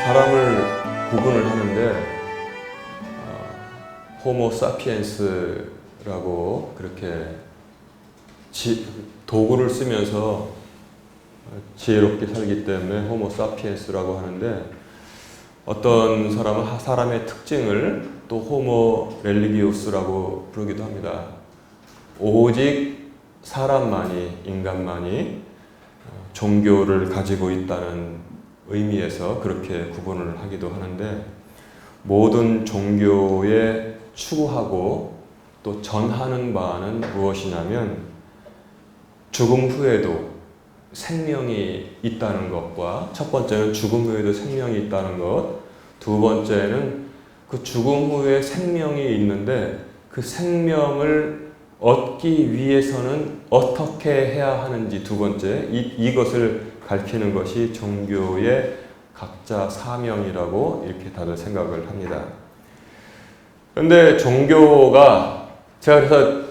사람을 구분을 하는데 호모 사피엔스라고 그렇게 도구를 쓰면서 지혜롭게 살기 때문에 호모 사피엔스라고 하는데, 어떤 사람은 사람의 특징을 또 호모 렐리기우스라고 부르기도 합니다. 오직 사람만이, 인간만이 종교를 가지고 있다는 의미에서 그렇게 구분을 하기도 하는데, 모든 종교에 추구하고 또 전하는 바는 무엇이냐면 죽음 후에도 생명이 있다는 것과, 첫 번째는 죽음 후에도 생명이 있다는 것, 두 번째는 그 죽음 후에 생명이 있는데 그 생명을 얻기 위해서는 어떻게 해야 하는지, 두 번째 이것을 가르치는 것이 종교의 각자 사명이라고 이렇게 다들 생각을 합니다. 그런데 종교가, 제가 그래서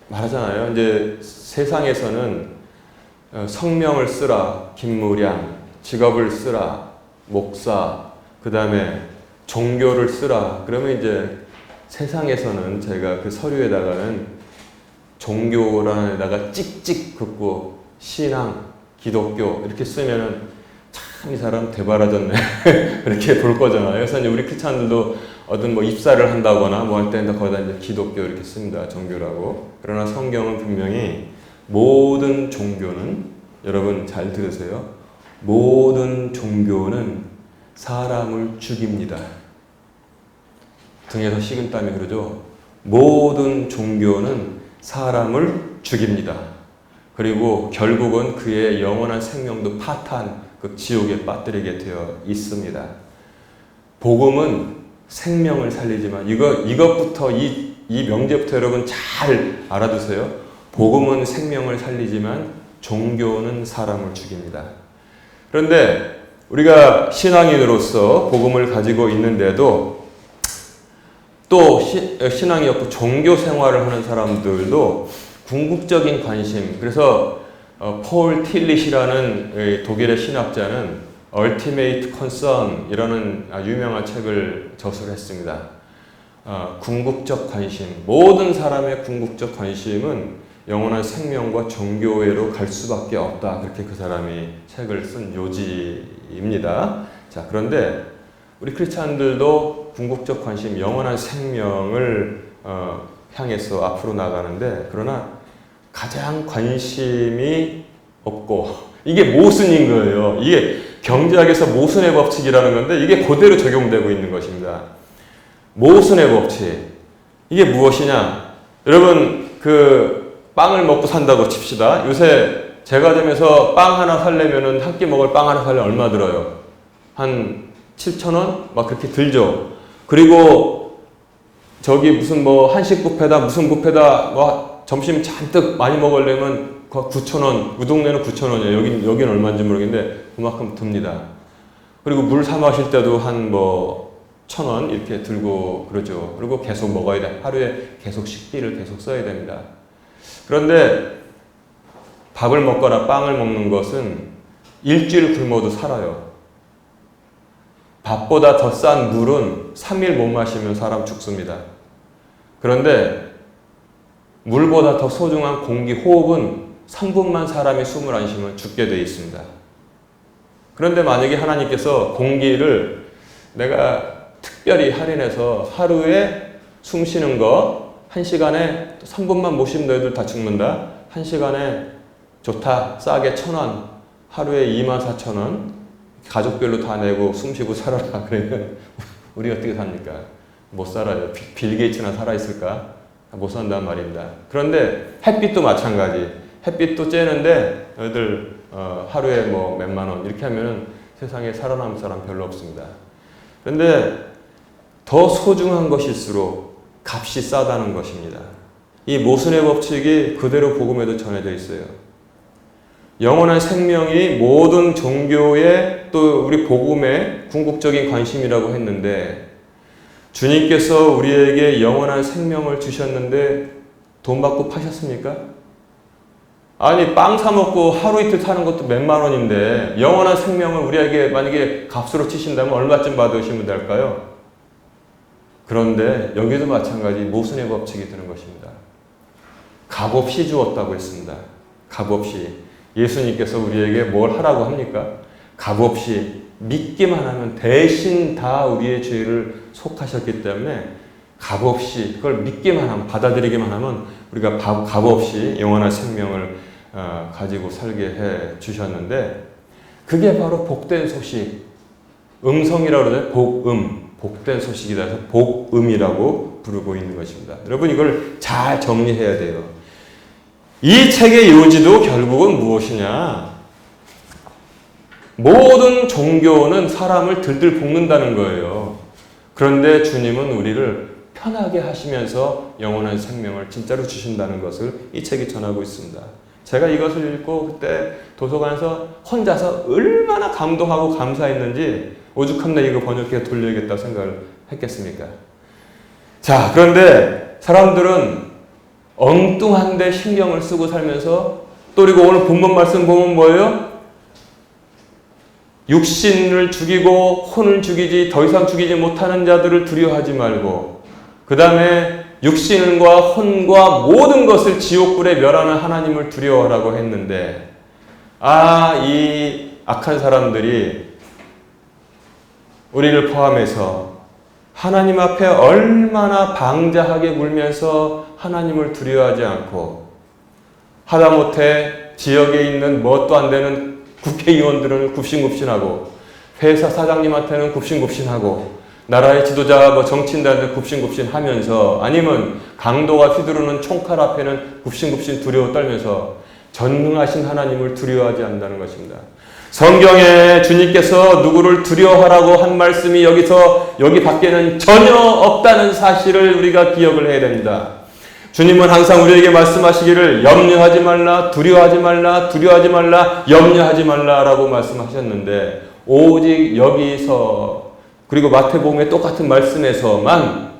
말하잖아요. 이제 세상에서는 성명을 쓰라, 김무량, 직업을 쓰라, 목사, 그 다음에 종교를 쓰라. 그러면 이제 세상에서는 제가 그 서류에다가는 종교라는 데다가 찍찍 긋고 신앙, 기독교 이렇게 쓰면은 참 이 사람 대바라졌네 이렇게 볼 거잖아요. 그래서 이제 우리 크리스찬들도 어떤 뭐 입사를 한다거나 뭐 할 때는 거기다 이제 기독교 이렇게 씁니다. 종교라고. 그러나 성경은 분명히 모든 종교는, 여러분 잘 들으세요, 모든 종교는 사람을 죽입니다. 등에서 식은땀이 흐르죠. 모든 종교는 사람을 죽입니다. 그리고 결국은 그의 영원한 생명도 파탄, 그 지옥에 빠뜨리게 되어 있습니다. 복음은 생명을 살리지만, 이것부터 이 명제부터 여러분 잘 알아두세요. 복음은 생명을 살리지만 종교는 사람을 죽입니다. 그런데 우리가 신앙인으로서 복음을 가지고 있는데도 또 신앙이 없고 종교 생활을 하는 사람들도 궁극적인 관심, 그래서 폴 틸릿이라는 독일의 신학자는 Ultimate Concern이라는 유명한 책을 저술했습니다. 궁극적 관심, 모든 사람의 궁극적 관심은 영원한 생명과 종교회로 갈 수밖에 없다. 그렇게 그 사람이 책을 쓴 요지입니다. 자, 그런데 우리 크리스찬들도 궁극적 관심, 영원한 생명을 향해서 앞으로 나가는데, 그러나 가장 관심이 없고, 이게 모순인 거예요. 이게 경제학에서 모순의 법칙이라는 건데 이게 그대로 적용되고 있는 것입니다. 모순의 법칙. 이게 무엇이냐? 여러분, 그 빵을 먹고 산다고 칩시다. 요새 제과점에서 빵 하나 살려면은 한 끼 먹을 빵 하나 살려면 얼마 들어요? 한 7,000원? 막 그렇게 들죠. 그리고 저기 무슨 뭐 한식 뷔페다, 무슨 뷔페다, 뭐 점심 잔뜩 많이 먹으려면 9,000원, 그 동네는 9,000원이에요. 여긴 얼마인지 모르겠는데 그만큼 듭니다. 그리고 물 사 마실 때도 한 뭐 1,000원 이렇게 들고 그러죠. 그리고 계속 먹어야 돼. 하루에 계속 식비를 계속 써야 됩니다. 그런데 밥을 먹거나 빵을 먹는 것은 일주일 굶어도 살아요. 밥보다 더 싼 물은 3일 못 마시면 사람 죽습니다. 그런데 물보다 더 소중한 공기, 호흡은 3분만 사람이 숨을 안 쉬면 죽게 되어 있습니다. 그런데 만약에 하나님께서 공기를 내가 특별히 할인해서 하루에 숨 쉬는 거 1시간에 3분만 못 쉬면 너희들 다 죽는다. 1시간에 좋다. 싸게 1,000원. 하루에 24,000원. 가족별로 다 내고 숨 쉬고 살아라. 그러면 우리 어떻게 삽니까? 못 살아요. 빌 게이츠나 살아있을까? 못 산단 말입니다. 그런데 햇빛도 마찬가지. 햇빛도 쬐는데 너희들 하루에 뭐 몇만 원 이렇게 하면은 세상에 살아남을 사람 별로 없습니다. 그런데 더 소중한 것일수록 값이 싸다는 것입니다. 이 모순의 법칙이 그대로 복음에도 전해져 있어요. 영원한 생명이 모든 종교의 또 우리 복음의 궁극적인 관심이라고 했는데, 주님께서 우리에게 영원한 생명을 주셨는데 돈 받고 파셨습니까? 아니 빵 사 먹고 하루 이틀 사는 것도 몇만 원인데 영원한 생명을 우리에게 만약에 값으로 치신다면 얼마쯤 받으시면 될까요? 그런데 여기도 마찬가지 모순의 법칙이 드는 것입니다. 값없이 주었다고 했습니다. 값없이. 예수님께서 우리에게 뭘 하라고 합니까? 값없이 믿기만 하면 대신 다 우리의 죄를 속하셨기 때문에 값없이 그걸 믿기만 하면, 받아들이기만 하면 우리가 값없이 영원한 생명을 가지고 살게 해 주셨는데, 그게 바로 복된 소식, 음성이라고 그러죠. 복된 소식이다 해서 복음이라고 부르고 있는 것입니다. 여러분 이걸 잘 정리해야 돼요. 이 책의 요지도 결국은 무엇이냐? 모든 종교는 사람을 들들 볶는다는 거예요. 그런데 주님은 우리를 편하게 하시면서 영원한 생명을 진짜로 주신다는 것을 이 책이 전하고 있습니다. 제가 이것을 읽고 그때 도서관에서 혼자서 얼마나 감동하고 감사했는지 오죽하면 이거 번역해 돌려야겠다고 생각을 했겠습니까? 자, 그런데 사람들은 엉뚱한데 신경을 쓰고 살면서, 또 그리고 오늘 본문 말씀 보면 뭐예요? 육신을 죽이고 혼을 죽이지 더 이상 죽이지 못하는 자들을 두려워하지 말고, 그 다음에 육신과 혼과 모든 것을 지옥불에 멸하는 하나님을 두려워하라고 했는데, 이 악한 사람들이 우리를 포함해서 하나님 앞에 얼마나 방자하게 굴면서 하나님을 두려워하지 않고, 하다못해 지역에 있는 뭣도 안 되는 국회의원들은 굽신굽신하고, 회사 사장님한테는 굽신굽신하고, 나라의 지도자 정치인들한테 굽신굽신하면서, 아니면 강도가 휘두르는 총칼 앞에는 굽신굽신 두려워 떨면서 전능하신 하나님을 두려워하지 않는다는 것입니다. 성경에 주님께서 누구를 두려워하라고 한 말씀이 여기 밖에는 전혀 없다는 사실을 우리가 기억을 해야 됩니다. 주님은 항상 우리에게 말씀하시기를 염려하지 말라, 두려워하지 말라, 두려워하지 말라, 염려하지 말라라고 말씀하셨는데, 오직 여기서, 그리고 마태복음의 똑같은 말씀에서만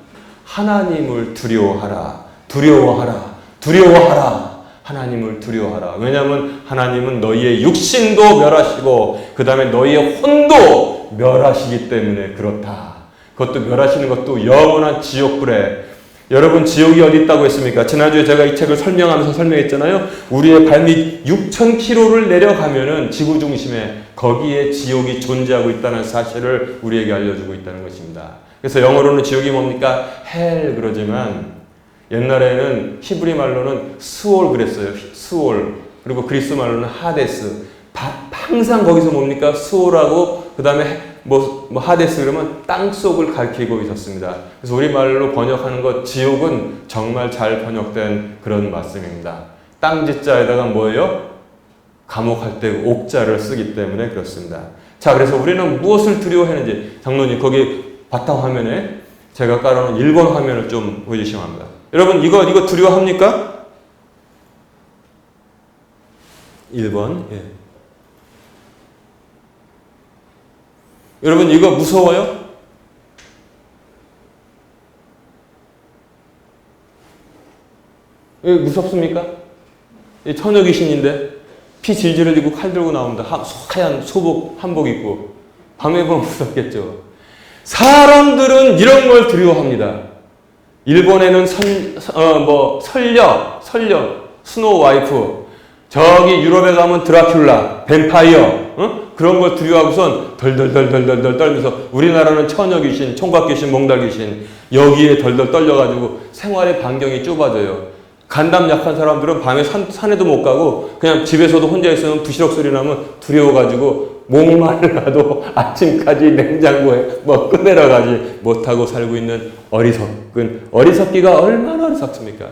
하나님을 두려워하라, 두려워하라, 두려워하라, 하나님을 두려워하라. 왜냐하면 하나님은 너희의 육신도 멸하시고 그 다음에 너희의 혼도 멸하시기 때문에 그렇다. 그것도 멸하시는 것도 영원한 지옥불에. 여러분 지옥이 어디 있다고 했습니까? 지난주에 제가 이 책을 설명하면서 설명했잖아요. 우리의 발밑 6,000km를 내려가면은 지구 중심에 거기에 지옥이 존재하고 있다는 사실을 우리에게 알려주고 있다는 것입니다. 그래서 영어로는 지옥이 뭡니까? hell 그러지만 옛날에는 히브리 말로는 스올 그랬어요. 스올. 그리고 그리스 말로는 하데스. 항상 거기서 뭡니까? 스올하고 그 다음에 하데스 그러면 땅속을 가리키고 있었습니다. 그래서 우리말로 번역하는 것, 지옥은 정말 잘 번역된 그런 말씀입니다. 땅지자에다가 뭐예요? 감옥할 때 옥자를 쓰기 때문에 그렇습니다. 자, 그래서 우리는 무엇을 두려워했는지, 장로님 거기 바탕화면에 제가 깔아놓은 1번 화면을 좀 보여주시면 합니다. 여러분 이거 두려워합니까? 1번. 예. 여러분 이거 무서워요? 이거 무섭습니까? 이 처녀 귀신인데 피 질질 흘리고 칼 들고 나옵니다. 하얀 소복 한복 입고. 밤에 보면 무섭겠죠. 사람들은 이런 걸 두려워합니다. 일본에는 설령, 스노우 와이프, 저기 유럽에 가면 드라큘라, 뱀파이어, 그런 걸 두려워하고선 덜덜덜덜덜 떨면서, 우리나라는 처녀 귀신, 총각 귀신, 몽달 귀신, 여기에 덜덜 떨려가지고 생활의 반경이 좁아져요. 간담 약한 사람들은 밤에 산에도 못 가고 그냥 집에서도 혼자 있으면 부시럭 소리 나면 두려워가지고 목말라도 아침까지 냉장고에 꺼내려가지 못하고 살고 있는 어리석기가 얼마나 어리석습니까?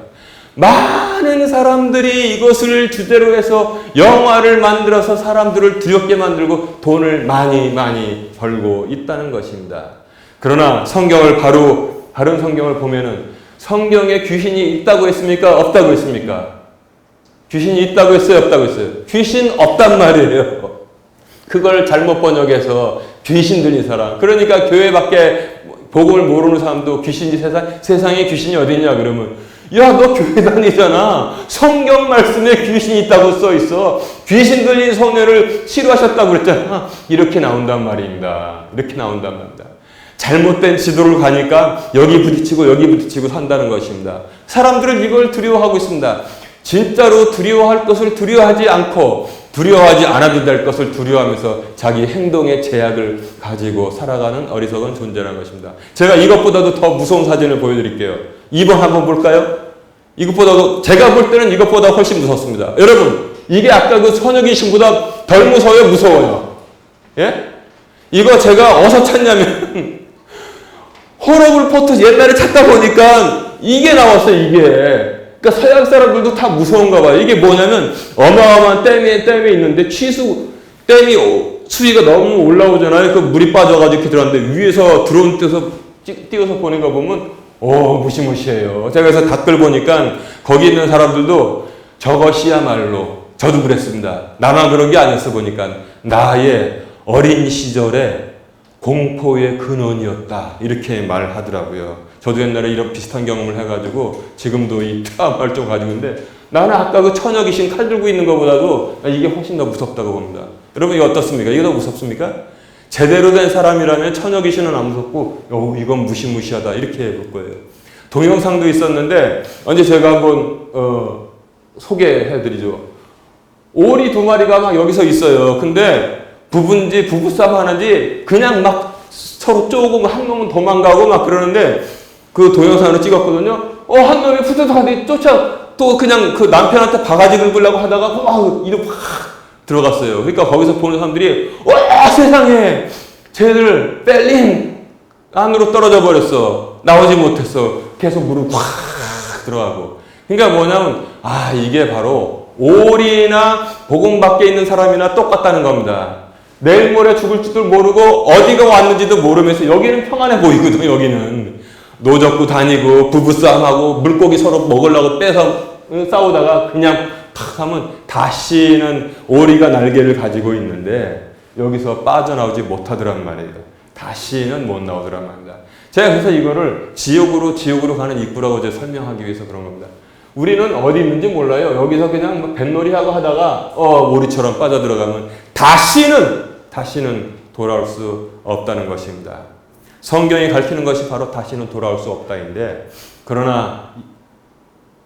많은 사람들이 이것을 주제로 해서 영화를 만들어서 사람들을 두렵게 만들고 돈을 많이 벌고 있다는 것입니다. 그러나 성경을 바른 성경을 보면은 성경에 귀신이 있다고 했습니까? 없다고 했습니까? 귀신이 있다고 했어요? 없다고 했어요? 귀신 없단 말이에요. 그걸 잘못 번역해서 귀신 들린 사람. 그러니까 교회 밖에 복음을 모르는 사람도 귀신이 세상에 귀신이 어디 있냐 그러면 야, 너 교회 다니잖아. 성경 말씀에 귀신이 있다고 써 있어. 귀신 들린 소녀를 치료하셨다고 그랬잖아. 이렇게 나온단 말입니다. 이렇게 나온단 말입니다. 잘못된 지도를 가니까 여기 부딪히고 산다는 것입니다. 사람들은 이걸 두려워하고 있습니다. 진짜로 두려워할 것을 두려워하지 않고 두려워하지 않아도 될 것을 두려워하면서 자기 행동의 제약을 가지고 살아가는 어리석은 존재라는 것입니다. 제가 이것보다도 더 무서운 사진을 보여드릴게요. 2번 한번 볼까요? 이것보다도 제가 볼 때는 이것보다 훨씬 무섭습니다. 여러분, 이게 아까 그 소녀 귀신보다 덜 무서워요? 무서워요? 예? 이거 제가 어디서 찾냐면 호러블포트 옛날에 찾다 보니까 이게 나왔어요. 이게. 그러니까 서양 사람들도 다 무서운가 봐요. 이게 뭐냐면 어마어마한 댐에 있는데 댐이 수위가 너무 올라오잖아요. 그 물이 빠져가지고 이렇게 들어갔는데 위에서 드론 띄워서 보낸 거 보면 무시무시해요. 제가 그래서 댓글 보니까 거기 있는 사람들도 저것이야말로 저도 그랬습니다. 나만 그런 게 아니었어 보니까 나의 어린 시절에 공포의 근원이었다. 이렇게 말하더라고요. 저도 옛날에 이런 비슷한 경험을 해가지고 지금도 이 트라우마를 좀 가지고 있는데 나는 아까 그 처녀 귀신 칼 들고 있는 것보다도 이게 훨씬 더 무섭다고 봅니다. 여러분 이거 어떻습니까? 이게 더 무섭습니까? 제대로 된 사람이라면 처녀 귀신은 안 무섭고 이건 무시무시하다 이렇게 볼 거예요. 동영상도 있었는데 언제 제가 한번 소개해드리죠. 오리 2마리가 막 여기서 있어요. 근데 부부인지 부부싸움 하는지 그냥 막 서로 쪼고 한 놈은 도망가고 막 그러는데 그 동영상으로 찍었거든요. 한 놈이 푸드하더니 또 그냥 그 남편한테 바가지 긁으려고 하다가 막 이렇게 확 들어갔어요. 그러니까 거기서 보는 사람들이 세상에 쟤들 뺄린 안으로 떨어져 버렸어. 나오지 못했어. 계속 물을 확 들어가고. 그러니까 뭐냐면 이게 바로 오리나 복음 밖에 있는 사람이나 똑같다는 겁니다. 내일 모레 죽을지도 모르고 어디가 왔는지도 모르면서 여기는 평안해 보이거든. 여기는 노젓고 다니고 부부싸움하고 물고기 서로 먹으려고 빼서 싸우다가 그냥 탁 하면 다시는 오리가 날개를 가지고 있는데 여기서 빠져나오지 못하더란 말이에요. 다시는 못 나오더란 말입니다. 제가 그래서 이거를 지옥으로 가는 입구라고 제가 설명하기 위해서 그런 겁니다. 우리는 어디 있는지 몰라요. 여기서 그냥 뱃놀이하고 하다가 오리처럼 빠져들어가면 다시는 돌아올 수 없다는 것입니다. 성경이 가르치는 것이 바로 다시는 돌아올 수 없다인데 그러나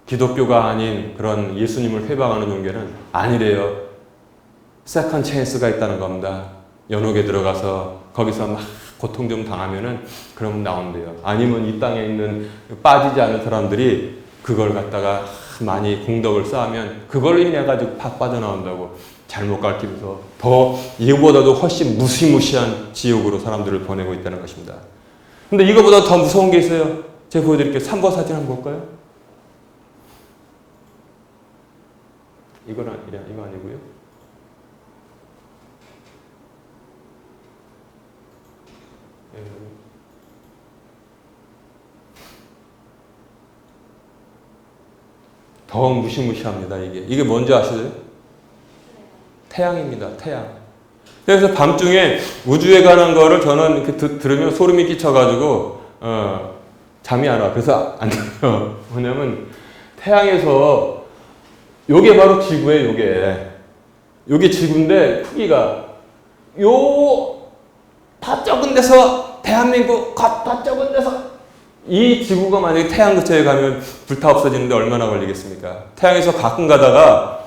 기독교가 아닌 그런 예수님을 회방하는 종교는 아니래요. 세컨 찬스가 있다는 겁니다. 연옥에 들어가서 거기서 막 고통 좀 당하면은 그러면 나온대요. 아니면 이 땅에 있는 빠지지 않은 사람들이 그걸 갖다가 많이 공덕을 쌓으면 그걸로 인해 가지고 팍 빠져나온다고 잘못 가르치면서 더 이거보다도 훨씬 무시무시한 지옥으로 사람들을 보내고 있다는 것입니다. 근데 이거보다 더 무서운 게 있어요. 제가 보여드릴게요. 3번 사진 한번 볼까요? 이거 아니고요. 더 무시무시합니다. 이게 뭔지 아시죠? 태양입니다. 태양. 그래서 밤중에 우주에 관한 거를 저는 이렇게 들으면 소름이 끼쳐가지고 잠이 안 와. 그래서 안 돼요. 뭐냐면 태양에서 요게 바로 지구예요. 요게 지구인데 크기가 다 적은 데서 대한민국 다 적은 데서 이 지구가 만약에 태양 근처에 가면 불타 없어지는데 얼마나 걸리겠습니까? 태양에서 가끔 가다가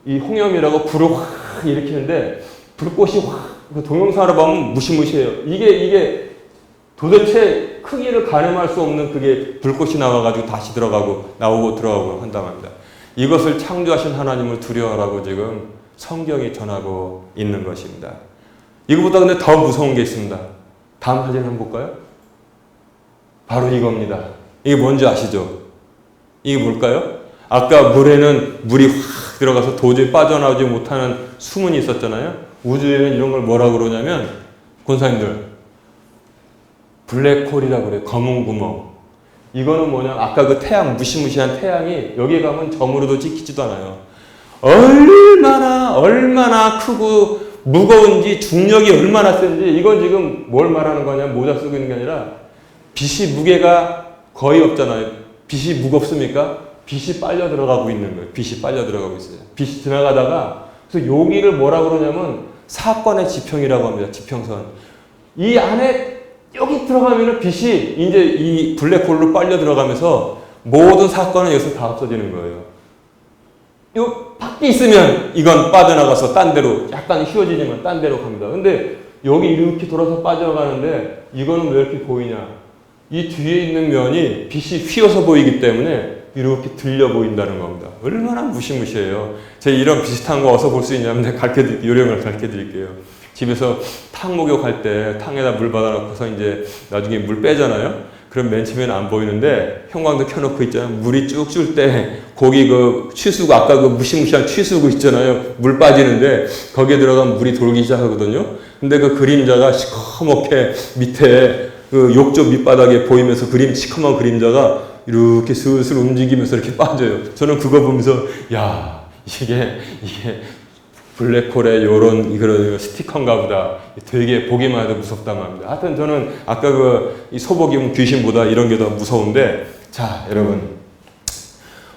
이 홍염이라고 불을 확 일으키는데 불꽃이 확 동영상으로 보면 무시무시해요. 이게 도대체 크기를 가늠할 수 없는 그게 불꽃이 나와가지고 다시 들어가고 나오고 들어가고 한다고 합니다. 이것을 창조하신 하나님을 두려워하라고 지금 성경이 전하고 있는 것입니다. 이거보다 근데 더 무서운 게 있습니다. 다음 사진 한번 볼까요? 바로 이겁니다. 이게 뭔지 아시죠? 이게 뭘까요? 아까 물에는 물이 확 들어가서 도저히 빠져나오지 못하는 수문이 있었잖아요. 우주에는 이런 걸 뭐라고 그러냐면 권사님들 블랙홀이라고 그래요. 검은 구멍. 이거는 뭐냐면 아까 그 태양 무시무시한 태양이 여기 가면 점으로도 찍히지도 않아요. 얼마나 크고 무거운지 중력이 얼마나 센지 이건 지금 뭘 말하는 거냐면 모자 쓰고 있는 게 아니라 빛이 무게가 거의 없잖아요. 빛이 무겁습니까? 빛이 빨려 들어가고 있는 거예요. 빛이 빨려 들어가고 있어요. 빛이 지나가다가, 그래서 여기를 뭐라고 그러냐면 사건의 지평이라고 합니다. 지평선. 이 안에 여기 들어가면은 빛이 이제 이 블랙홀로 빨려 들어가면서 모든 사건은 여기서 다 없어지는 거예요. 요 밖에 있으면 이건 빠져나가서 딴 데로 약간 휘어지지만 딴 데로 갑니다. 근데 여기 이렇게 돌아서 빠져나가는데 이거는 왜 이렇게 보이냐? 이 뒤에 있는 면이 빛이 휘어서 보이기 때문에 이렇게 들려 보인다는 겁니다. 얼마나 무시무시해요. 제가 이런 비슷한 거 어디서 볼 수 있냐면 요령을 가르쳐 드릴게요. 집에서 탕 목욕할 때 탕에다 물 받아놓고서 이제 나중에 물 빼잖아요. 그럼 맨 처음에는 안 보이는데 형광등 켜놓고 있잖아요. 물이 쭉 줄 때 거기 그 취수구, 아까 그 무시무시한 취수구 있잖아요. 물 빠지는데 거기에 들어가면 물이 돌기 시작하거든요. 근데 그 그림자가 시커멓게 밑에 그 욕조 밑바닥에 보이면서 시커먼 그림자가 이렇게 슬슬 움직이면서 이렇게 빠져요. 저는 그거 보면서 야, 이게 블랙홀의 요런 그런 스티커인가 보다. 되게 보기만 해도 무섭단 말입니다. 하여튼 저는 아까 이 소복이면 귀신보다 이런 게 더 무서운데, 자, 여러분.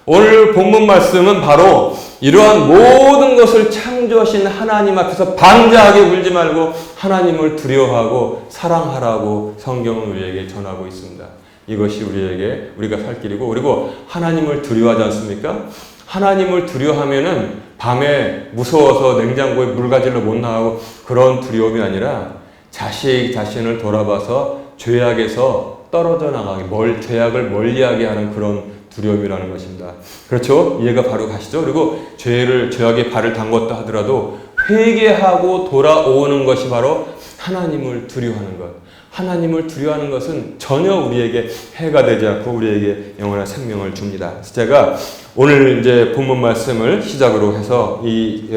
오늘 본문 말씀은 바로 이러한 모든 것을 창조하신 하나님 앞에서 방자하게 울지 말고 하나님을 두려워하고 사랑하라고 성경은 우리에게 전하고 있습니다. 이것이 우리가 살 길이고, 그리고 하나님을 두려워하지 않습니까? 하나님을 두려워하면은 밤에 무서워서 냉장고에 물 가지러 못 나가고 그런 두려움이 아니라 자신을 돌아봐서 죄악에서 떨어져 나가게, 죄악을 멀리하게 하는 그런 두려움이라는 것입니다. 그렇죠? 이해가 바로 가시죠? 그리고 죄악에 발을 담궜다 하더라도 회개하고 돌아오는 것이 바로 하나님을 두려워하는 것. 하나님을 두려워하는 것은 전혀 우리에게 해가 되지 않고 우리에게 영원한 생명을 줍니다. 그래서 제가 오늘 이제 본문 말씀을 시작으로 해서 이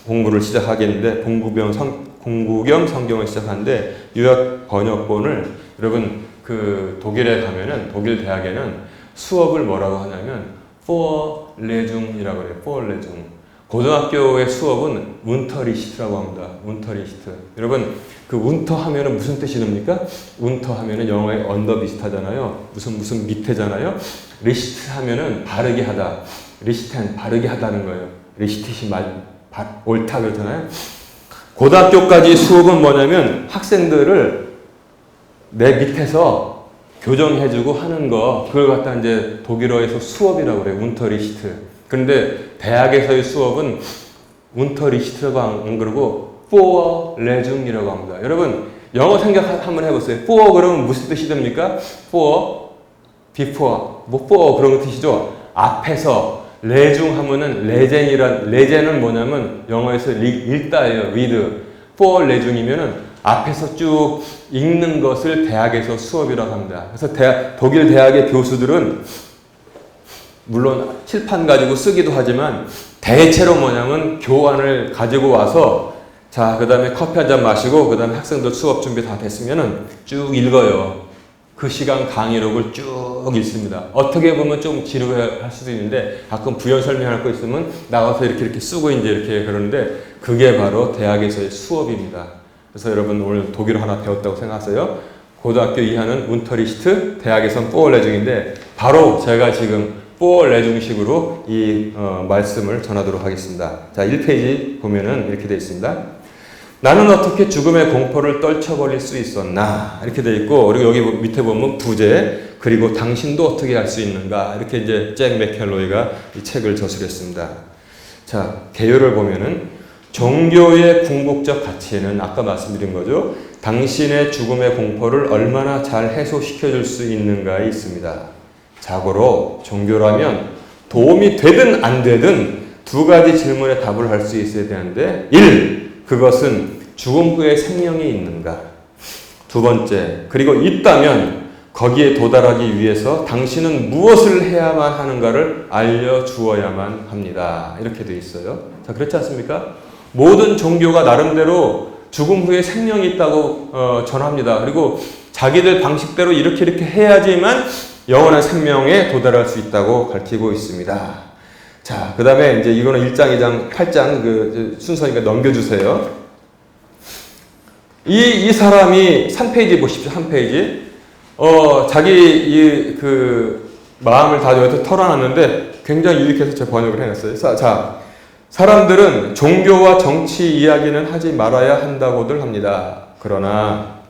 공부를 시작하겠는데, 공부 겸 성경을 시작하는데, 요약 번역본을 여러분 독일에 가면은, 독일 대학에는 수업을 뭐라고 하냐면 Vorlesung이라고 그래요. Vorlesung. 고등학교의 수업은 운터리시트라고 합니다. 운터리시트. 여러분, 그 운터 하면은 무슨 뜻이 됩니까? 운터 하면은 영어의 언더 비슷하잖아요. 무슨 밑에잖아요. 리시트 하면은 바르게 하다. 리시텐, 바르게 하다는 거예요. 리시트이 옳다 그렇잖아요. 고등학교까지 수업은 뭐냐면 학생들을 내 밑에서 교정해주고 하는 거, 그걸 갖다 이제 독일어에서 수업이라고 그래요. 운터리시트. 그런데 대학에서의 수업은 운터리시트라고 안 그러고 Vorlesung이라고 합니다. 여러분, 영어 생각 한번 해보세요. For 그러면 무슨 뜻이 됩니까? For, before, for 그런 뜻이죠. 앞에서. 레중 하면은 레젠은 뭐냐면 영어에서 읽다예요. read. Vorlesung이면은 앞에서 쭉 읽는 것을 대학에서 수업이라고 합니다. 그래서 독일 대학의 교수들은 물론 칠판 가지고 쓰기도 하지만 대체로 뭐냐면 교환을 가지고 와서, 자, 그 다음에 커피 한 잔 마시고, 그 다음에 학생들 수업 준비 다 됐으면은 쭉 읽어요. 그 시간 강의록을 쭉 읽습니다. 어떻게 보면 좀 지루할 수도 있는데, 가끔 부연 설명할 거 있으면 나와서 이렇게 쓰고 이제 이렇게 그러는데, 그게 바로 대학에서의 수업입니다. 그래서 여러분 오늘 독일어 하나 배웠다고 생각하세요. 고등학교 이하는 운터리시트, 대학에선 Vorlesung인데, 바로 제가 지금 Vorlesung식으로 이 말씀을 전하도록 하겠습니다. 자, 1페이지 보면은 이렇게 되어 있습니다. 나는 어떻게 죽음의 공포를 떨쳐버릴 수 있었나? 이렇게 되어 있고, 그리고 여기 밑에 보면 부제, 그리고 당신도 어떻게 할 수 있는가? 이렇게 이제 잭 맥켈로이가 이 책을 저술했습니다. 자, 개요를 보면은 종교의 궁극적 가치는 아까 말씀드린 거죠. 당신의 죽음의 공포를 얼마나 잘 해소시켜 줄 수 있는가에 있습니다. 자고로 종교라면 도움이 되든 안 되든 두 가지 질문에 답을 할 수 있어야 되는데, 1. 그것은 죽음 후에 생명이 있는가? 두 번째, 그리고 있다면 거기에 도달하기 위해서 당신은 무엇을 해야만 하는가를 알려주어야만 합니다. 이렇게 되어 있어요. 자, 그렇지 않습니까? 모든 종교가 나름대로 죽음 후에 생명이 있다고 전합니다. 그리고 자기들 방식대로 이렇게 해야지만 영원한 생명에 도달할 수 있다고 가르치고 있습니다. 자, 그 다음에 이제 이거는 1장, 2장, 8장 그 순서니까 넘겨주세요. 이 사람이 3페이지 보십시오. 3페이지. 자기 마음을 다 여기서 털어놨는데 굉장히 유익해서 제가 번역을 해놨어요. 자, 사람들은 종교와 정치 이야기는 하지 말아야 한다고들 합니다. 그러나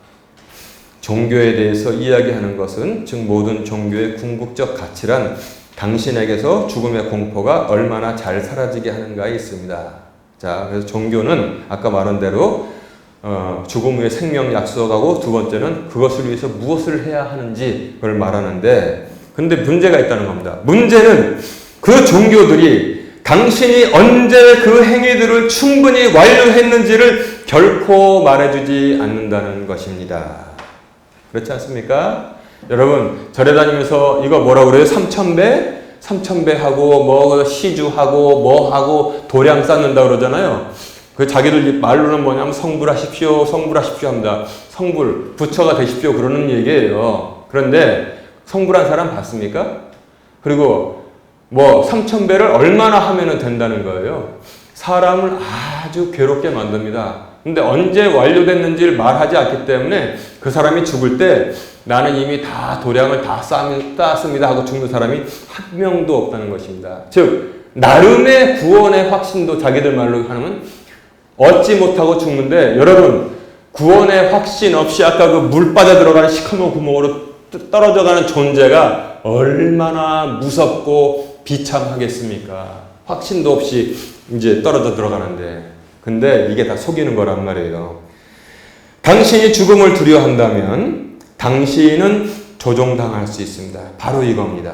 종교에 대해서 이야기하는 것은 즉 모든 종교의 궁극적 가치란 당신에게서 죽음의 공포가 얼마나 잘 사라지게 하는가에 있습니다. 자, 그래서 종교는 아까 말한 대로 죽음 후에 생명 약속하고 두 번째는 그것을 위해서 무엇을 해야 하는지 그걸 말하는데 근데 문제가 있다는 겁니다. 문제는 그 종교들이 당신이 언제 그 행위들을 충분히 완료했는지를 결코 말해주지 않는다는 것입니다. 그렇지 않습니까? 여러분 절에 다니면서 이거 뭐라고 그래요? 3,000배 하고 뭐 시주하고 뭐 하고 도량 쌓는다 그러잖아요. 그 자기들 말로는 뭐냐면 성불하십시오 합니다. 성불 부처가 되십시오 그러는 얘기예요. 그런데 성불한 사람 봤습니까? 그리고 뭐 3,000배를 얼마나 하면 된다는 거예요. 사람을 아주 괴롭게 만듭니다. 근데 언제 완료됐는지를 말하지 않기 때문에 그 사람이 죽을 때 나는 이미 다 도량을 다 쌓았습니다 하고 죽는 사람이 한 명도 없다는 것입니다. 즉 나름의 구원의 확신도 자기들 말로 하면 얻지 못하고 죽는데 여러분 구원의 확신 없이 아까 그 물 빠져 들어가는 시커먼 구멍으로 떨어져가는 존재가 얼마나 무섭고 비참하겠습니까? 확신도 없이 이제 떨어져 들어가는데 근데 이게 다 속이는 거란 말이에요. 당신이 죽음을 두려워한다면 당신은 조종당할 수 있습니다. 바로 이겁니다.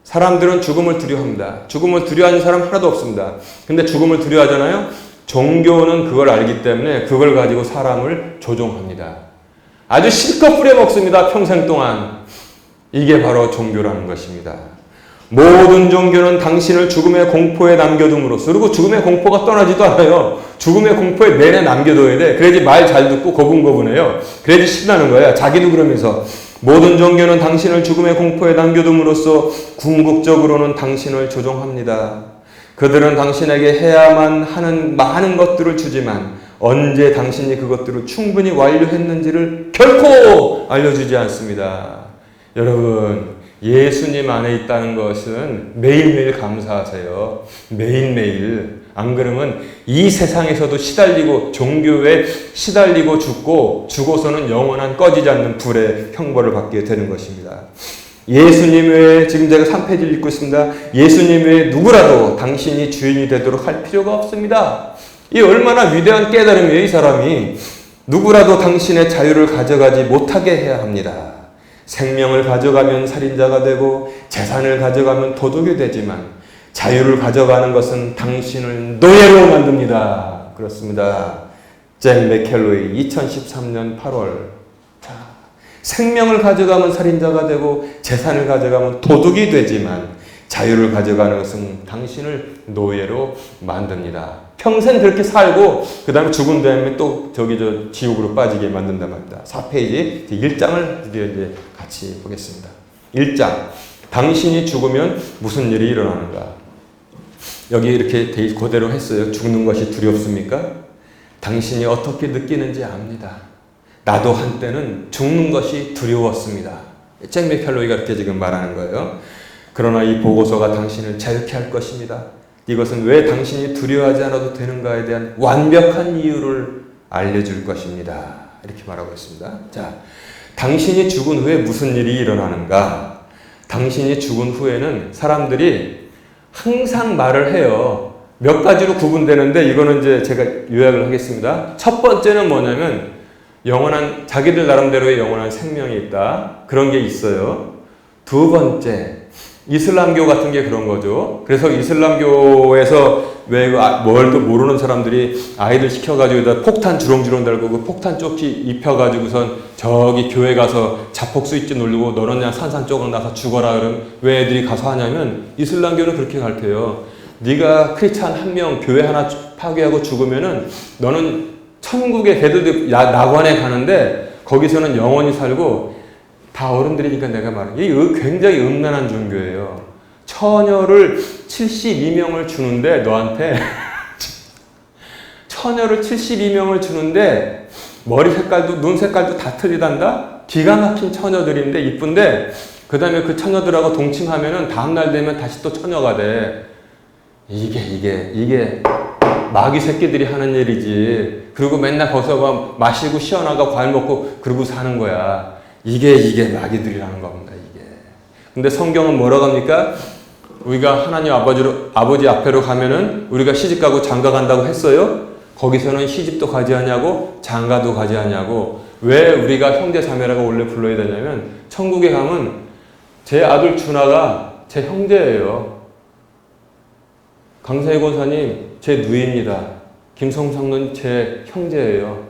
사람들은 죽음을 두려워합니다. 죽음을 두려워하는 사람 하나도 없습니다. 근데 죽음을 두려워하잖아요. 종교는 그걸 알기 때문에 그걸 가지고 사람을 조종합니다. 아주 실컷 뿌려먹습니다. 평생 동안. 이게 바로 종교라는 것입니다. 모든 종교는 당신을 죽음의 공포에 남겨둠으로써 그리고 죽음의 공포가 떠나지도 않아요. 죽음의 공포에 내내 남겨둬야 돼. 그래야지 말 잘 듣고 고분고분해요. 그래야지 신나는 거야. 자기도 그러면서 모든 종교는 당신을 죽음의 공포에 남겨둠으로써 궁극적으로는 당신을 조종합니다. 그들은 당신에게 해야만 하는 많은 것들을 주지만 언제 당신이 그것들을 충분히 완료했는지를 결코 알려주지 않습니다. 여러분 예수님 안에 있다는 것은 매일매일 감사하세요. 매일매일. 안 그러면 이 세상에서도 시달리고 종교에 시달리고 죽고서는 영원한 꺼지지 않는 불의 형벌을 받게 되는 것입니다. 예수님 외에 지금 제가 3페이지를 읽고 있습니다. 예수님 외에 누구라도 당신이 주인이 되도록 할 필요가 없습니다. 이 얼마나 위대한 깨달음이에요. 이 사람이. 누구라도 당신의 자유를 가져가지 못하게 해야 합니다. 생명을 가져가면 살인자가 되고 재산을 가져가면 도둑이 되지만 자유를 가져가는 것은 당신을 노예로 만듭니다. 그렇습니다. 잭 맥켈로이 2013년 8월 자, 생명을 가져가면 살인자가 되고 재산을 가져가면 도둑이 되지만 자유를 가져가는 것은 당신을 노예로 만듭니다. 평생 그렇게 살고 그 다음에 죽은 다음에 또 지옥으로 빠지게 만든단 말입니다. 4페이지 1장을 이제 같이 보겠습니다. 1장 당신이 죽으면 무슨 일이 일어나는가? 여기 이렇게 그대로 했어요. 죽는 것이 두렵습니까? 당신이 어떻게 느끼는지 압니다. 나도 한때는 죽는 것이 두려웠습니다. 잭 맥켈로이가 이렇게 지금 말하는 거예요. 그러나 이 보고서가 당신을 자유케 할 것입니다. 이것은 왜 당신이 두려워하지 않아도 되는가에 대한 완벽한 이유를 알려줄 것입니다. 이렇게 말하고 있습니다. 자, 당신이 죽은 후에 무슨 일이 일어나는가? 당신이 죽은 후에는 사람들이 항상 말을 해요. 몇 가지로 구분되는데 이거는 이제 제가 요약을 하겠습니다. 첫 번째는 뭐냐면 자기들 나름대로의 영원한 생명이 있다. 그런 게 있어요. 두 번째, 이슬람교 같은 게 그런 거죠. 그래서 이슬람교에서 왜 뭘 또 모르는 사람들이 아이들 시켜가지고 폭탄 주렁주렁 달고 그 폭탄 쪽지 입혀가지고선 저기 교회 가서 자폭 스위치 누르고 너는 그냥 산산조각 나서 죽어라. 그러면 왜 애들이 가서 하냐면 이슬람교는 그렇게 가르쳐요. 네가 크리스찬 한 명 교회 하나 파괴하고 죽으면은 너는 천국의 걔들도 낙원에 가는데 거기서는 영원히 살고 다 어른들이니까 내가 말해. 이게 굉장히 음란한 종교예요. 처녀를 72명을 주는데 너한테 처녀를 72명을 주는데 머리 색깔도 눈 색깔도 다 틀리단다. 기가 막힌 처녀들인데 이쁜데 그 다음에 그 처녀들하고 동침하면은 다음날 되면 다시 또 처녀가 돼. 이게 마귀 새끼들이 하는 일이지. 그리고 맨날 거기서 마시고 시원하고 과일 먹고 그러고 사는 거야. 이게 마귀들이라는 겁니다, 이게. 근데 성경은 뭐라고 합니까? 우리가 하나님 아버지 앞에로 가면은 우리가 시집가고 장가간다고 했어요? 거기서는 시집도 가지 않냐고 장가도 가지 않냐고. 왜 우리가 형제 자매라고 원래 불러야 되냐면 천국에 가면 제 아들 준하가 제 형제예요. 강사희 권사님 제 누이입니다. 김성상은 제 형제예요.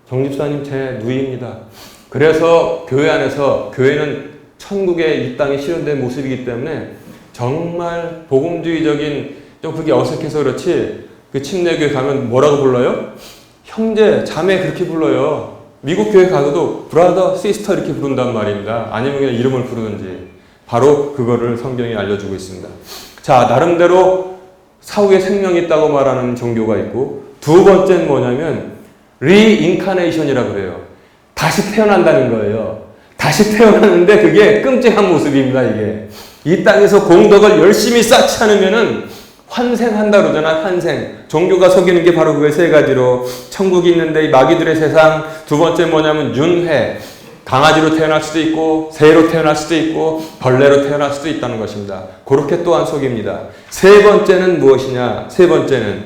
정집사님 제 누이입니다. 그래서 교회 안에서 교회는 천국의 이 땅에 실현된 모습이기 때문에 정말 복음주의적인 좀 그게 어색해서 그렇지 그 침례교회 가면 뭐라고 불러요? 형제, 자매 그렇게 불러요. 미국 교회 가서도 브라더, 시스터 이렇게 부른단 말입니다. 아니면 그냥 이름을 부르든지. 바로 그거를 성경이 알려주고 있습니다. 자, 나름대로 사후에 생명이 있다고 말하는 종교가 있고 두 번째는 뭐냐면 리인카네이션이라고 그래요. 다시 태어난다는 거예요. 다시 태어나는데 그게 끔찍한 모습입니다, 이게. 이 땅에서 공덕을 열심히 쌓지 않으면은 환생한다 그러잖아, 환생. 종교가 속이는 게 바로 그게 세 가지로. 천국이 있는데 이 마귀들의 세상. 두 번째 뭐냐면 윤회. 강아지로 태어날 수도 있고, 새로 태어날 수도 있고, 벌레로 태어날 수도 있다는 것입니다. 그렇게 또한 속입니다. 세 번째는 무엇이냐? 세 번째는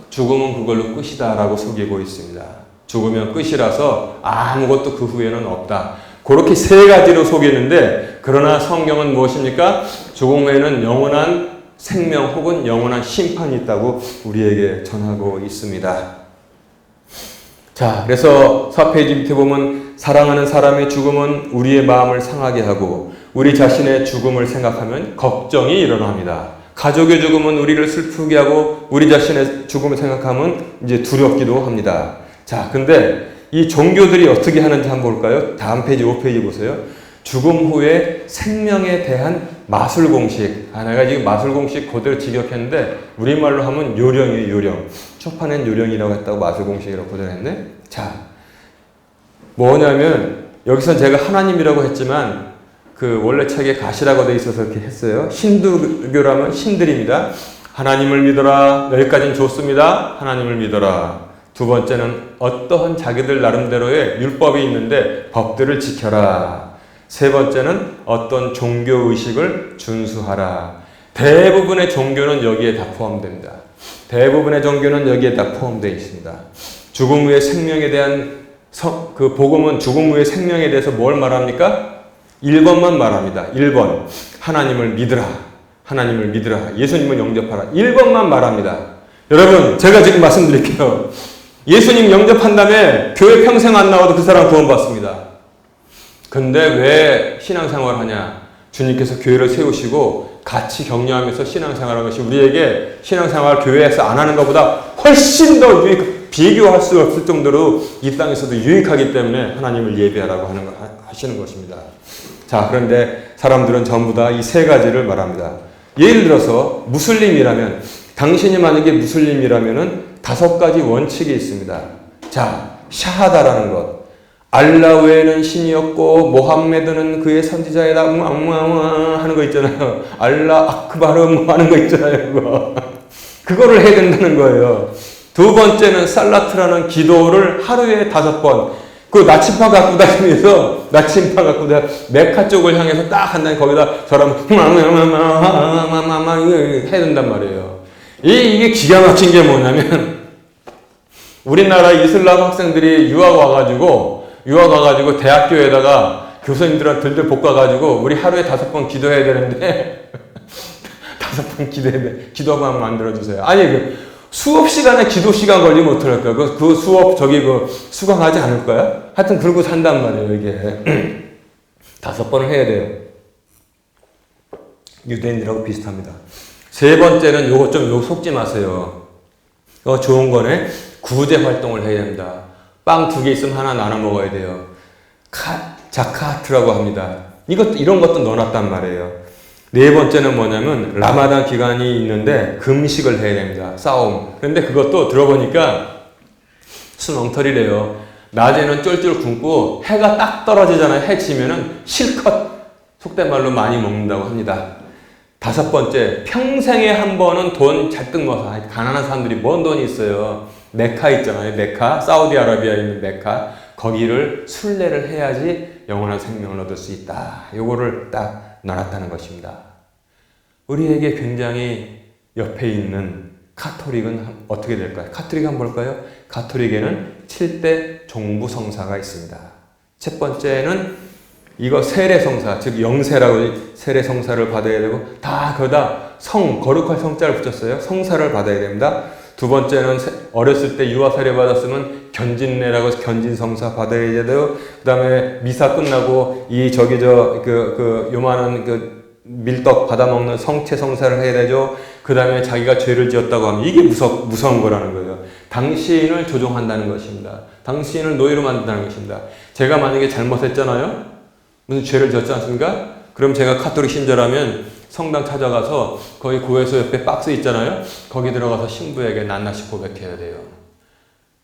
죽음은 그걸로 끝이다 라고 속이고 있습니다. 죽으면 끝이라서 아무것도 그 후에는 없다. 그렇게 세 가지로 속이는데, 그러나 성경은 무엇입니까? 죽음 후에는 영원한 생명 혹은 영원한 심판이 있다고 우리에게 전하고 있습니다. 자, 그래서 4페이지 밑에 보면 사랑하는 사람의 죽음은 우리의 마음을 상하게 하고 우리 자신의 죽음을 생각하면 걱정이 일어납니다. 가족의 죽음은 우리를 슬프게 하고 우리 자신의 죽음을 생각하면 이제 두렵기도 합니다. 자, 근데 이 종교들이 어떻게 하는지 한번 볼까요? 다음 페이지 5페이지 보세요. 죽음 후에 생명에 대한 마술 공식. 내가 지금 마술 공식 그대로 직역했는데 우리말로 하면 요령이에요, 요령. 초판엔 요령이라고 했다고 마술 공식이라고 그대로 했네. 자, 뭐냐면 여기서 제가 하나님이라고 했지만 그 원래 책에 가시라고 돼 있어서 이렇게 했어요. 힌두교라면 신들입니다. 하나님을 믿어라. 여기까지는 좋습니다. 하나님을 믿어라. 두 번째는 어떠한 자기들 나름대로의 율법이 있는데 법들을 지켜라. 세 번째는 어떤 종교의식을 준수하라. 대부분의 종교는 여기에 다 포함됩니다. 대부분의 종교는 여기에 다 포함되어 있습니다. 죽음 후의 생명에 대한 그 복음은 죽음 후의 생명에 대해서 뭘 말합니까? 1번만 말합니다. 1번. 하나님을 믿으라. 하나님을 믿으라. 예수님을 영접하라. 1번만 말합니다. 여러분, 제가 지금 말씀드릴게요. 예수님 영접한 다음에 교회 평생 안 나와도 그 사람 구원받습니다. 근데 왜 신앙생활 하냐? 주님께서 교회를 세우시고 같이 격려하면서 신앙생활하는 것이 우리에게 신앙생활 교회에서 안 하는 것보다 훨씬 더 비교할 수 없을 정도로 이 땅에서도 유익하기 때문에 하나님을 예배하라고 하시는 것입니다. 자, 그런데 사람들은 전부 다 이 세 가지를 말합니다. 예를 들어서 무슬림이라면, 당신이 만약에 무슬림이라면은 5가지 원칙이 있습니다. 자, 샤하다라는 것. 알라 외에는 신이 없고 모함메드는 그의 선지자이다 하는 거 있잖아요. 알라 아크바르 하는 거 있잖아요. 그거를 해야 된다는 거예요. 두 번째는 살라트라는 기도를 하루에 5번. 그 나침파 갖고 다니면서 나침파 갖고 메카 쪽을 향해서 딱 한다니 거기다 저라면 해야 된단 말이에요. 이게 기가 막힌 게 뭐냐면 우리나라 이슬람 학생들이 유학 와가지고 대학교에다가 교수님들한테 들들 볶아가지고 우리 하루에 5번 기도해야 되는데 5번 기도해야 돼. 기도만 만들어주세요. 아니 수업 시간에 기도 시간 걸리면 어떡할까요? 그 수업 수강하지 않을 거야? 하여튼 그러고 산단 말이에요, 이게. 5번을 해야 돼요. 유대인들하고 비슷합니다. 세 번째는 요거 속지 마세요. 이거 좋은 거네. 구제 활동을 해야 됩니다. 빵 2개 있으면 하나 나눠 먹어야 돼요. 자카트라고 합니다. 이런 것도 넣어놨단 말이에요. 네 번째는 뭐냐면 라마단 기간이 있는데 금식을 해야 됩니다. 싸움. 그런데 그것도 들어보니까 순 엉터리래요. 낮에는 쫄쫄 굶고 해가 딱 떨어지잖아요. 해 지면은 실컷 속된 말로 많이 먹는다고 합니다. 다섯 번째, 평생에 한 번은 돈 잔뜩 모아서, 가난한 사람들이 뭔 돈이 있어요. 메카 있잖아요. 메카, 사우디아라비아에 있는 메카. 거기를 순례를 해야지 영원한 생명을 얻을 수 있다. 요거를 딱 놔놨다는 것입니다. 우리에게 굉장히 옆에 있는 가톨릭은 어떻게 될까요? 가톨릭 한번 볼까요? 가톨릭에는 7대 종부성사가 있습니다. 첫 번째는 이거 세례성사, 즉 영세라고 세례성사를 받아야 되고, 다 거기다 거룩할 성자를 붙였어요. 성사를 받아야 됩니다. 두 번째는 어렸을 때 유아 세례 받았으면 견진례라고 해서 견진성사 받아야 돼요. 그 다음에 미사 끝나고 요만한 밀떡 받아먹는 성체성사를 해야 되죠. 그 다음에 자기가 죄를 지었다고 하면 이게 무서운 거라는 거예요. 당신을 조종한다는 것입니다. 당신을 노예로 만든다는 것입니다. 제가 만약에 잘못했잖아요. 무슨 죄를 지었지 않습니까? 그럼 제가 가톨릭 신자라면 성당 찾아가서 거기 구회소 옆에 박스 있잖아요. 거기 들어가서 신부에게 낱낱이 고백해야 돼요.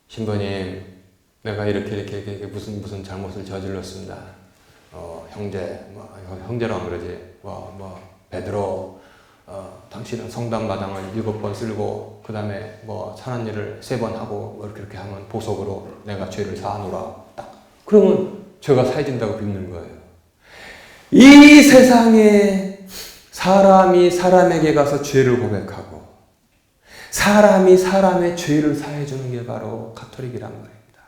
신부님, 내가 이렇게 무슨 잘못을 저질렀습니다. 형제, 형제라고 그러지. 베드로, 당신은 성당 마당을 7번 쓸고, 그 다음에 선한 일을 3번 하고, 이렇게 하면 보석으로 내가 죄를 사하노라. 딱. 그러면 죄가 사해진다고 빚는 거예요. 이 세상에 사람이 사람에게 가서 죄를 고백하고, 사람이 사람의 죄를 사해주는 게 바로 가톨릭이란 말입니다.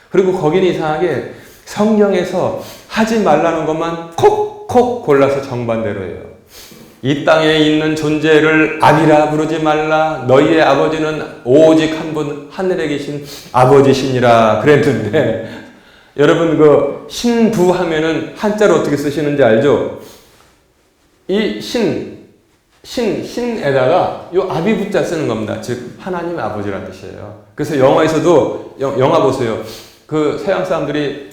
그리고 거기는 이상하게 성경에서 하지 말라는 것만 콕콕 골라서 정반대로 해요. 이 땅에 있는 존재를 아비라 부르지 말라. 너희의 아버지는 오직 한 분 하늘에 계신 아버지시니라 그랬는데, 여러분 신부 하면은 한자로 어떻게 쓰시는지 알죠? 이 신에다가 요 아비부자 쓰는 겁니다. 즉 하나님 아버지라는 뜻이에요. 그래서 영화에서도 영화 보세요. 서양 사람들이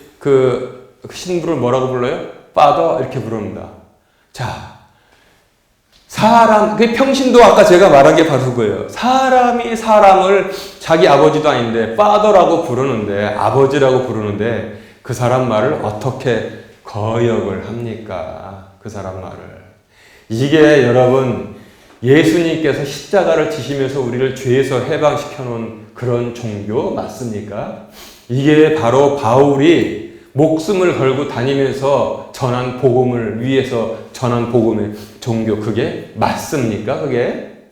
신부를 뭐라고 불러요? Father 이렇게 부릅니다. 자, 평신도 아까 제가 말한 게 바로 그거예요. 사람이 사람을 자기 아버지도 아닌데 Father라고 부르는데, 아버지라고 부르는데 그 사람 말을 어떻게 거역을 합니까? 그 사람 말을. 이게 여러분, 예수님께서 십자가를 지시면서 우리를 죄에서 해방시켜 놓은 그런 종교 맞습니까? 이게 바로 바울이 목숨을 걸고 다니면서 전한 복음을 위해서 전한 복음의 종교, 그게 맞습니까? 그게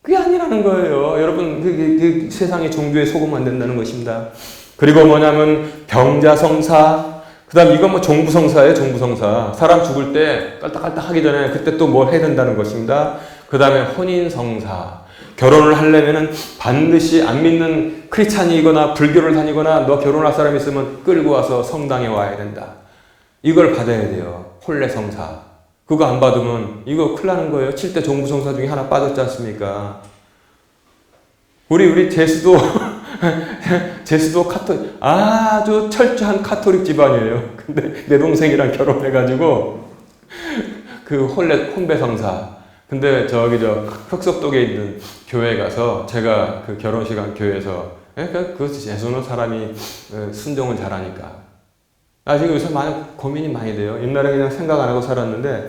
아니라는 거예요. 여러분, 세상의 종교에 속으면 안 된다는 것입니다. 그리고 뭐냐면 병자성사, 그 다음 이건 종부성사예요. 종부성사. 사람 죽을 때 깔딱깔딱 하기 전에 그때 또 뭘 해야 된다는 것입니다. 그 다음에 혼인성사. 결혼을 하려면은 반드시 안 믿는 크리스찬이거나 불교를 다니거나 너 결혼할 사람 있으면 끌고 와서 성당에 와야 된다. 이걸 받아야 돼요. 혼례성사. 그거 안 받으면 이거 큰일 나는 거예요. 7대 종부성사 중에 하나 빠졌지 않습니까? 우리 제수도 제수도 아주 철저한 카톨릭 집안이에요. 근데 내 동생이랑 결혼해가지고 혼배성사. 근데 흑석동에 있는 교회에 가서 제가 결혼식 한 교회에서, 제수는 사람이 순종을 잘하니까. 지금 요새 고민이 많이 돼요. 옛날에 그냥 생각 안 하고 살았는데,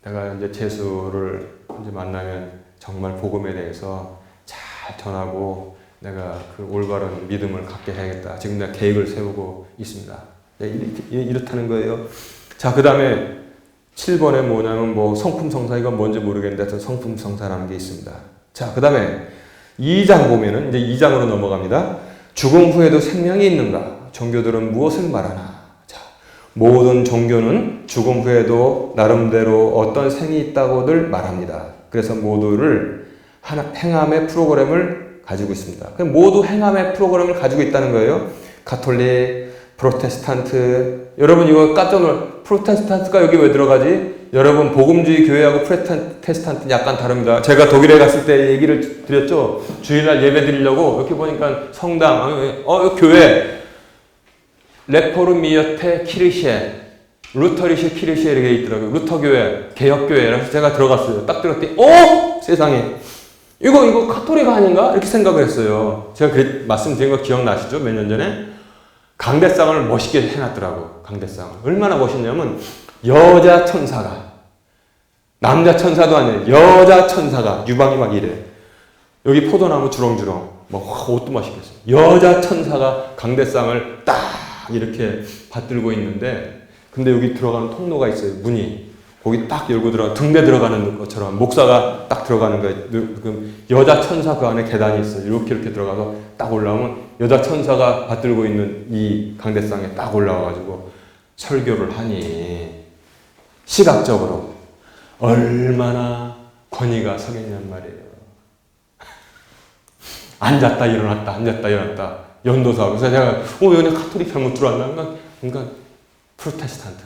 내가 이제 제수를 이제 만나면 정말 복음에 대해서 잘 전하고 내가 올바른 믿음을 갖게 해야겠다. 지금 내가 계획을 세우고 있습니다. 이렇다는 거예요. 자, 그 다음에 7번에 뭐냐면 성품성사, 이건 뭔지 모르겠는데 하여튼 성품성사라는 게 있습니다. 자, 그 다음에 2장 보면은 이제 2장으로 넘어갑니다. 죽음 후에도 생명이 있는가? 종교들은 무엇을 말하나? 자, 모든 종교는 죽음 후에도 나름대로 어떤 생이 있다고들 말합니다. 그래서 모두를 행함의 프로그램을 가지고 있습니다. 모두 행함의 프로그램을 가지고 있다는 거예요. 가톨릭, 프로테스탄트. 여러분 이거 깜짝 프로테스탄트가 여기 왜 들어가지? 여러분 복음주의 교회하고 프로테스탄트는 약간 다릅니다. 제가 독일에 갔을 때 얘기를 드렸죠. 주일날 예배 드리려고 이렇게 보니까 성당, 교회 레포르미어테 키르시에, 루터리시 키르시에 이렇게 있더라고요. 루터교회, 개혁교회라서 제가 들어갔어요. 딱 들어갔더니 세상에 이거 가톨릭 아닌가? 이렇게 생각을 했어요. 제가 말씀드린 거 기억나시죠? 몇 년 전에? 강대상을 멋있게 해놨더라고. 강대상을. 얼마나 멋있냐면 여자 천사가, 남자 천사도 아니에요. 여자 천사가 유방이 막 이래. 여기 포도나무 주렁주렁. 뭐 옷도 멋있겠어요. 여자 천사가 강대상을 딱 이렇게 받들고 있는데, 근데 여기 들어가는 통로가 있어요. 문이. 거기 딱 열고 들어가, 등대 들어가는 것처럼 목사가 딱 들어가는 거예요. 여자 천사 그 안에 계단이 있어요. 이렇게 들어가서 딱 올라오면 여자 천사가 받들고 있는 이 강대상에 딱 올라와가지고 설교를 하니 시각적으로 얼마나 권위가 서겠냔 말이에요. 앉았다 일어났다, 앉았다 일어났다. 연도사. 그래서 제가 여기 카톨릭 잘못 들어왔나? 그러니까 프로테스탄트.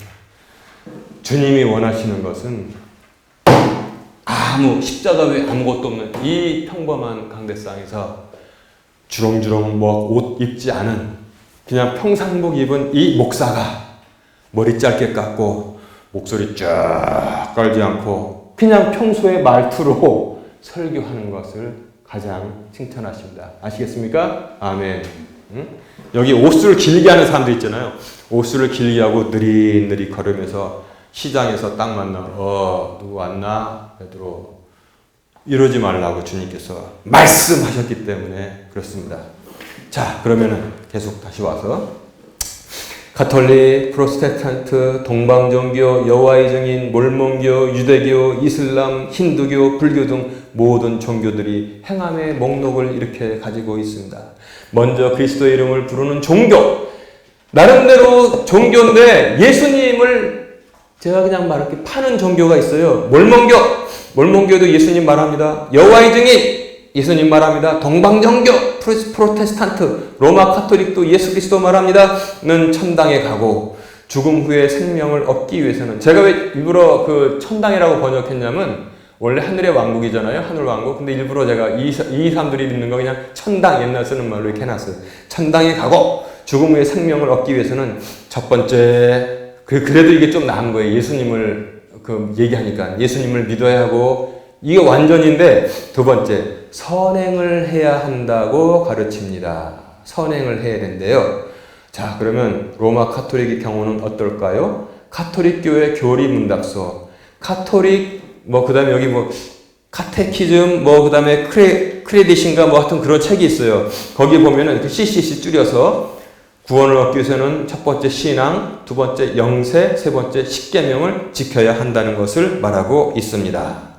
주님이 원하시는 것은 십자가 외에 아무것도 없는 이 평범한 강대상에서 주렁주렁 옷 입지 않은 그냥 평상복 입은 이 목사가 머리 짧게 깎고 목소리 쫙 깔지 않고 그냥 평소의 말투로 설교하는 것을 가장 칭찬하십니다. 아시겠습니까? 아멘. 응? 여기 옷을 길게 하는 사람들 있잖아요. 옷을 길게 하고 느릿느릿 걸으면서 시장에서 딱 만나, 누구 왔나? 베드로. 이러지 말라고 주님께서 말씀하셨기 때문에 그렇습니다. 자, 그러면은 계속 다시 와서 가톨릭, 프로테스탄트, 동방종교, 여호와의 증인, 몰몬교, 유대교, 이슬람, 힌두교, 불교 등 모든 종교들이 행함의 목록을 이렇게 가지고 있습니다. 먼저 그리스도의 이름을 부르는 종교. 나름대로 종교인데 예수님을 제가 그냥 말할게 파는 종교가 있어요. 몰몬교. 몰몬교도 예수님 말합니다. 여호와의 증인. 예수님 말합니다. 동방종교, 프로테스탄트, 로마 카톨릭도 예수 그리스도 말합니다. 는 천당에 가고 죽음 후에 생명을 얻기 위해서는, 제가 왜 일부러 그 천당이라고 번역했냐면 원래 하늘의 왕국이잖아요. 하늘 왕국. 근데 일부러 제가 이 사람들이 믿는 거 그냥 천당, 옛날 쓰는 말로 이렇게 해놨어요. 천당에 가고 죽음 후에 생명을 얻기 위해서는 첫 번째, 그래도 이게 좀 나은 거예요. 예수님을 얘기하니까 예수님을 믿어야 하고 이게 완전인데, 두 번째 선행을 해야 한다고 가르칩니다. 선행을 해야 된대요. 자, 그러면 로마 카톨릭의 경우는 어떨까요? 카톨릭 교회 교리 문답서, 카톨릭 그 다음에 여기 카테키즘 그 다음에 크레딧인가 하여튼 그런 책이 있어요. 거기 보면은 이렇게 CCC 줄여서 구원을 얻기 위해서는 첫 번째 신앙, 두 번째 영세, 세 번째 십계명을 지켜야 한다는 것을 말하고 있습니다.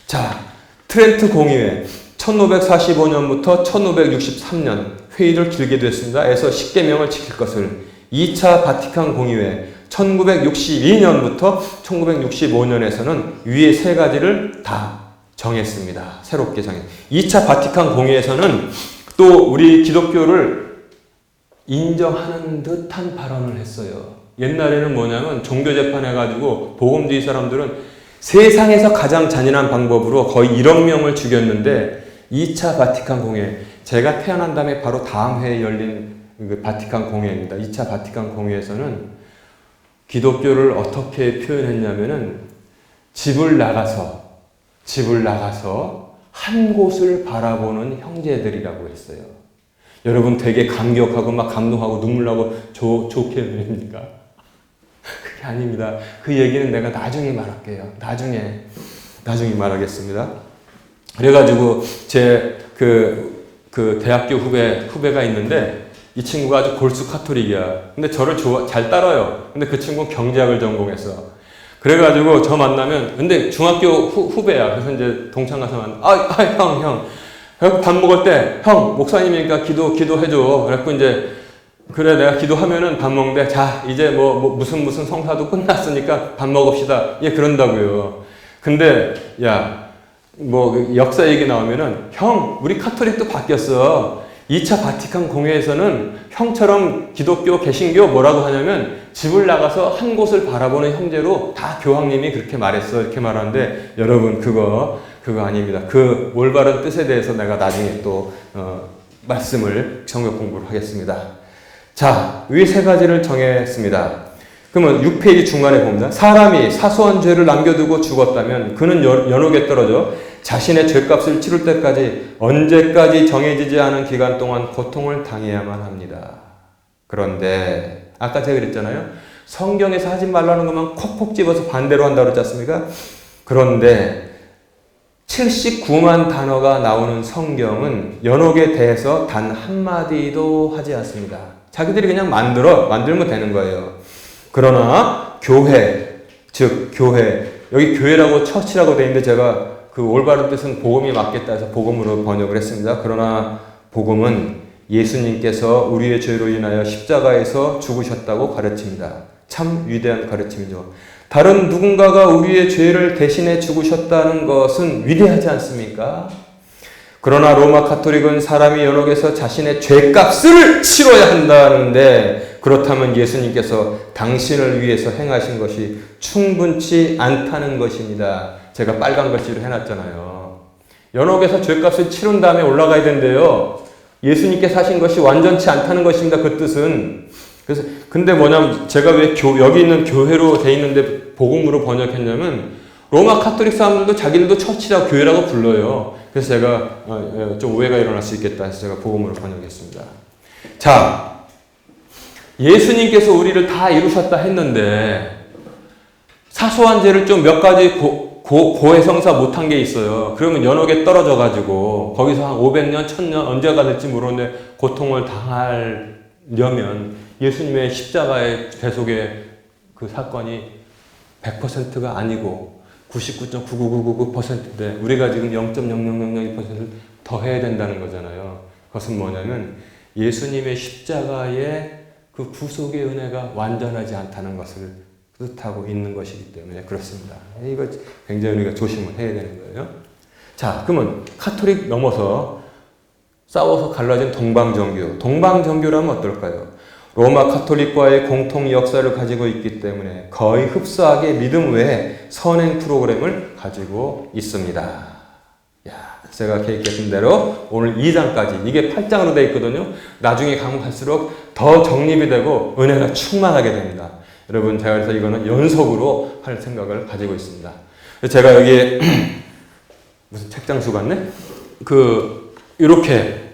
자, 트렌트 공의회 1545년부터 1563년 회의를 길게 됐습니다. 에서 십계명을 지킬 것을 2차 바티칸 공의회 1962년부터 1965년에서는 위에 세 가지를 다 정했습니다. 새롭게 정했습니다. 2차 바티칸 공의회에서는 또 우리 기독교를 인정하는 듯한 발언을 했어요. 옛날에는 뭐냐면 종교재판 해가지고 복음주의 사람들은 세상에서 가장 잔인한 방법으로 거의 1억 명을 죽였는데 2차 바티칸 공회, 제가 태어난 다음에 바로 다음 해에 열린 바티칸 공회입니다. 2차 바티칸 공회에서는 기독교를 어떻게 표현했냐면은 집을 나가서 한 곳을 바라보는 형제들이라고 했어요. 여러분 되게 감격하고 막 감동하고 눈물 나고 좋게 들립니까? 그게 아닙니다. 그 얘기는 내가 나중에 말할게요. 나중에 말하겠습니다. 그래가지고 제 그 대학교 후배가 있는데 이 친구가 아주 골수 카톨릭이야. 근데 저를 잘 따라요. 근데 그 친구는 경제학을 전공했어. 그래가지고 저 만나면, 근데 중학교 후배야. 그래서 이제 동창 가서 형. 밥 먹을 때, 형, 목사님이니까 기도해줘. 그래갖고 이제, 그래, 내가 기도하면은 밥 먹는데, 자, 이제 무슨 성사도 끝났으니까 밥 먹읍시다. 예, 그런다고요. 근데, 역사 얘기 나오면은, 형, 우리 카톨릭도 바뀌었어. 2차 바티칸 공회에서는 형처럼 기독교, 개신교 뭐라고 하냐면, 집을 나가서 한 곳을 바라보는 형제로 다 교황님이 그렇게 말했어. 이렇게 말하는데, 여러분, 그거 아닙니다. 그 올바른 뜻에 대해서 내가 나중에 또 말씀을 성경 공부를 하겠습니다. 자, 위 세 가지를 정했습니다. 그러면 6페이지 중간에 봅니다. 사람이 사소한 죄를 남겨두고 죽었다면 그는 연옥에 떨어져 자신의 죄값을 치를 때까지 언제까지 정해지지 않은 기간 동안 고통을 당해야만 합니다. 그런데 아까 제가 그랬잖아요. 성경에서 하지 말라는 것만 콕콕 집어서 반대로 한다고 그랬지 않습니까? 그런데 79만 단어가 나오는 성경은 연옥에 대해서 단 한마디도 하지 않습니다. 자기들이 그냥 만들면 되는 거예요. 그러나 교회, 즉 교회, 여기 교회라고 처치라고 되어 있는데 제가 그 올바른 뜻은 복음이 맞겠다 해서 복음으로 번역을 했습니다. 그러나 복음은 예수님께서 우리의 죄로 인하여 십자가에서 죽으셨다고 가르칩니다. 참 위대한 가르침이죠. 다른 누군가가 우리의 죄를 대신해 죽으셨다는 것은 위대하지 않습니까? 그러나 로마 가톨릭은 사람이 연옥에서 자신의 죄값을 치러야 한다는데, 그렇다면 예수님께서 당신을 위해서 행하신 것이 충분치 않다는 것입니다. 제가 빨간 글씨로 해놨잖아요. 연옥에서 죄값을 치른 다음에 올라가야 된대요. 예수님께서 하신 것이 완전치 않다는 것입니다. 그 뜻은. 그래서 근데 뭐냐면 제가 왜 여기 있는 교회로 돼 있는데 복음으로 번역했냐면, 로마 카톨릭 사람들도 자기들도 처치라고 교회라고 불러요. 그래서 제가 좀 오해가 일어날 수 있겠다 해서 제가 복음으로 번역했습니다. 자, 예수님께서 우리를 다 이루셨다 했는데 사소한 죄를 좀 몇 가지 고해성사 못한 게 있어요. 그러면 연옥에 떨어져 가지고 거기서 한 500년, 1000년 언제가 될지 모르는데 고통을 당하려면 예수님의 십자가의 대속의 그 사건이 100%가 아니고 99.99999%인데 우리가 지금 0.0002%를 더 해야 된다는 거잖아요. 그것은 뭐냐면 예수님의 십자가의 그 구속의 은혜가 완전하지 않다는 것을 뜻하고 있는 것이기 때문에 그렇습니다. 이거 굉장히 우리가 조심을 해야 되는 거예요. 자, 그러면 카톨릭 넘어서 싸워서 갈라진 동방정교. 동방정교라면 어떨까요? 로마 카톨릭과의 공통 역사를 가지고 있기 때문에 거의 흡사하게 믿음 외에 선행 프로그램을 가지고 있습니다. 야, 제가 계획했던 대로 오늘 2장까지, 이게 8장으로 되어 있거든요. 나중에 가면 갈수록 더 정립이 되고 은혜가 충만하게 됩니다. 여러분, 제가 그래서 이거는 연속으로 할 생각을 가지고 있습니다. 제가 여기에 무슨 책장수 같네? 이렇게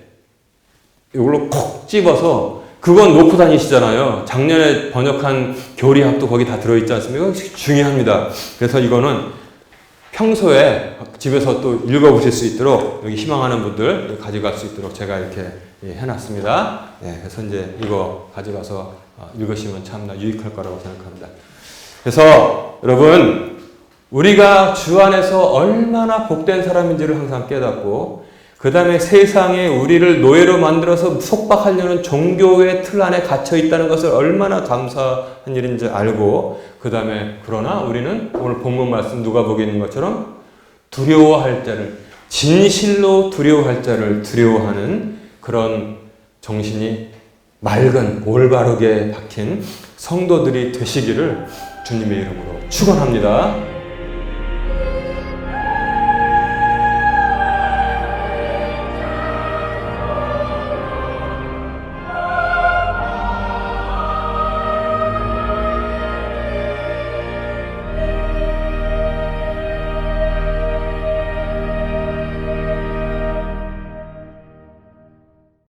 이걸로 콕 집어서 그건 놓고 다니시잖아요. 작년에 번역한 교리학도 거기 다 들어있지 않습니까? 중요합니다. 그래서 이거는 평소에 집에서 또 읽어보실 수 있도록 여기 희망하는 분들 가져갈 수 있도록 제가 이렇게 해놨습니다. 그래서 이제 이거 가져가서 읽으시면 참나 유익할 거라고 생각합니다. 그래서 여러분, 우리가 주 안에서 얼마나 복된 사람인지를 항상 깨닫고, 그 다음에 세상에 우리를 노예로 만들어서 속박하려는 종교의 틀 안에 갇혀 있다는 것을 얼마나 감사한 일인지 알고, 그 다음에 그러나 우리는 오늘 본문 말씀 누가복음에 있는 것처럼 두려워할 자를, 진실로 두려워할 자를 두려워하는 그런 정신이 맑은 올바르게 박힌 성도들이 되시기를 주님의 이름으로 축원합니다.